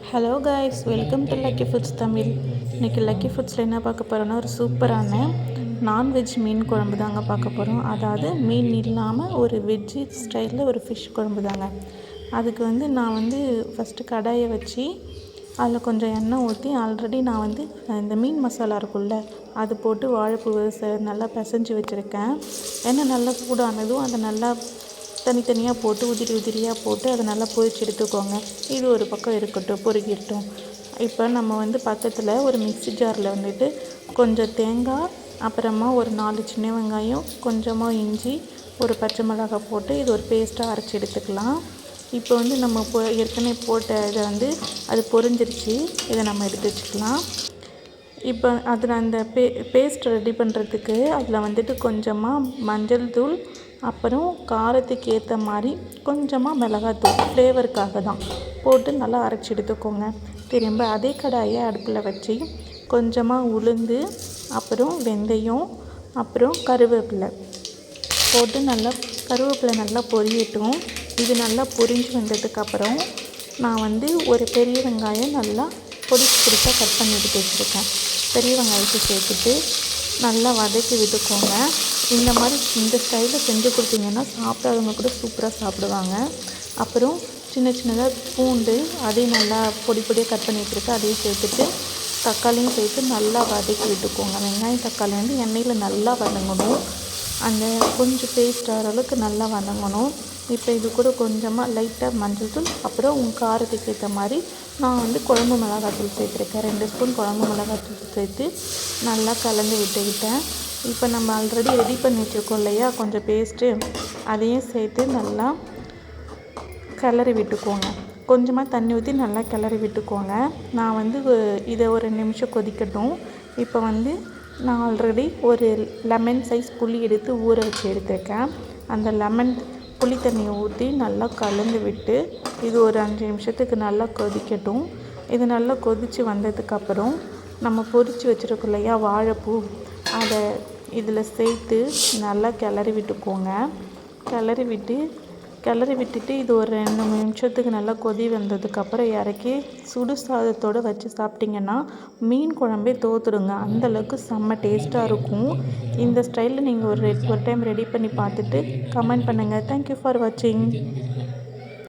Hello guys, welcome to lucky foods Tamil. இன்றைக்கி lucky ஃபுட்ஸில் என்ன பார்க்க போகிறோன்னா, ஒரு சூப்பரான நான்வெஜ் மீன் குழம்பு தாங்க பார்க்க போகிறோம். அதாவது மீன் இல்லாமல் ஒரு வெஜ்ஜு ஸ்டைலில் ஒரு ஃபிஷ் குழம்பு தாங்க. அதுக்கு நான் ஃபஸ்ட்டு கடாயை வச்சு அதில் கொஞ்சம் எண்ணெய் ஊற்றி ஆல்ரெடி நான் இந்த மீன் மசாலா இருக்குல்ல, அது போட்டு வாழைப்பூ நல்லா பிசைஞ்சு வச்சுருக்கேன். எண்ணெய் நல்லா சூடானதும் அதை நல்லா தனித்தனியாக போட்டு உதிரியாக போட்டு அதை நல்லா பொரிச்சு எடுத்துக்கோங்க. இது ஒரு பக்கம் இருக்கட்டும், பொரிக்கிட்டோம். இப்போ நம்ம பக்கத்தில் ஒரு மிக்ஸி ஜாரில் கொஞ்சம் தேங்காய், அப்புறமா ஒரு 4 சின்ன வெங்காயம், கொஞ்சமாக இஞ்சி, ஒரு பச்சை மிளகாய் போட்டு இது ஒரு பேஸ்ட்டாக அரைச்சி எடுத்துக்கலாம். இப்போ நம்ம ஏற்கனவே போட்ட இதை அது பொரிஞ்சிருச்சு. இதை நம்ம எடுத்து வச்சுக்கலாம். இப்போ அதில் அந்த பேஸ்ட் ரெடி பண்ணுறதுக்கு அதில் கொஞ்சமாக மஞ்சள் தூள், அப்புறம் காரத்துக்கு ஏற்ற மாதிரி கொஞ்சமாக மிளகாத்தூள், ஃப்ளேவருக்காக தான் போட்டு நல்லா அரைச்சி எடுத்துக்கோங்க. திரும்ப அதே கடாயை அடுப்பில் வச்சு கொஞ்சமாக உளுந்து, அப்புறம் வெந்தயம், அப்புறம் கருவேப்பிலை போட்டு கருவேப்பிலை நல்லா பொரியட்டும். இது நல்லா பொரிஞ்சு வந்ததுக்கப்புறம் நான் ஒரு பெரிய வெங்காயம் நல்லா பொடிசாக கட் பண்ணி எடுத்து வச்சுருக்கேன். பெரிய வெங்காயத்தை சேர்த்துட்டு நல்லா வதக்கி விட்டுக்கோங்க. இந்த ஸ்டைலில் செஞ்சு கொடுத்தீங்கன்னா சாப்பிடாதவங்க கூட சூப்பராக சாப்பிடுவாங்க. அப்புறம் சின்னதாக பூண்டு, அதையும் நல்லா பொடியாக கட் பண்ணி வச்சுருக்கேன். அதையும் சேர்த்துட்டு தக்காளியும் சேர்த்து நல்லா வதக்கி விட்டுக்கோங்க. வெங்காயம் தக்காளி எண்ணெயில் நல்லா வதங்கணும். அந்த கொஞ்சம் பேஸ்ட் ஆகிற அளவுக்கு நல்லா வதங்கணும். இப்போ இது கூட கொஞ்சமாக லைட்டாக மஞ்சள் தூள், அப்புறம் உங்கள் காரத்துக்கு ஏற்ற மாதிரி நான் குழம்பு மிளகாத்தூள் சேர்த்துருக்கேன். 2 ஸ்பூன் குழம்பு மிளகாத்தூள் சேர்த்து நல்லா கலந்து விட்டுக்கிட்டேன். இப்போ நம்ம ஆல்ரெடி ரெடி பண்ணி வச்சுருக்கோம் இல்லையா, கொஞ்சம் பேஸ்ட்டு, அதையும் சேர்த்து நல்லா கிளறி விட்டுக்கோங்க. கொஞ்சமாக தண்ணி ஊற்றி நல்லா கிளறி விட்டுக்கோங்க. நான் இதை ஒரு 2 நிமிஷம் கொதிக்கட்டும். இப்போ நான் ஆல்ரெடி ஒரு லெமன் சைஸ் புளி எடுத்து ஊற வச்சு எடுத்துருக்கேன். அந்த லெமன் புளி தண்ணியை ஊற்றி நல்லா கலந்து விட்டு இது ஒரு 5 நிமிஷத்துக்கு நல்லா கொதிக்கட்டும். இது நல்லா கொதித்து வந்ததுக்கப்புறம் நம்ம பொரித்து வச்சுருக்கோம் இல்லையா வாழைப்பூ, அதை இதில் சேர்த்து நல்லா கிளறி விட்டுக்கோங்க. கிளறி விட்டுட்டு இது ஒரு 2 நிமிஷத்துக்கு நல்லா கொதி வந்ததுக்கப்புறம் இறக்கி சுடு சாதத்தோடு வச்சு சாப்பிட்டிங்கன்னா மீன் குழம்பே தோற்றுடுங்க. அந்தளவுக்கு செம்ம டேஸ்ட்டாக இருக்கும். இந்த ஸ்டைலில் நீங்கள் ஒரு டைம் ரெடி பண்ணி பார்த்துட்டு கமெண்ட் பண்ணுங்கள். தேங்க்யூ ஃபார் வாட்சிங்.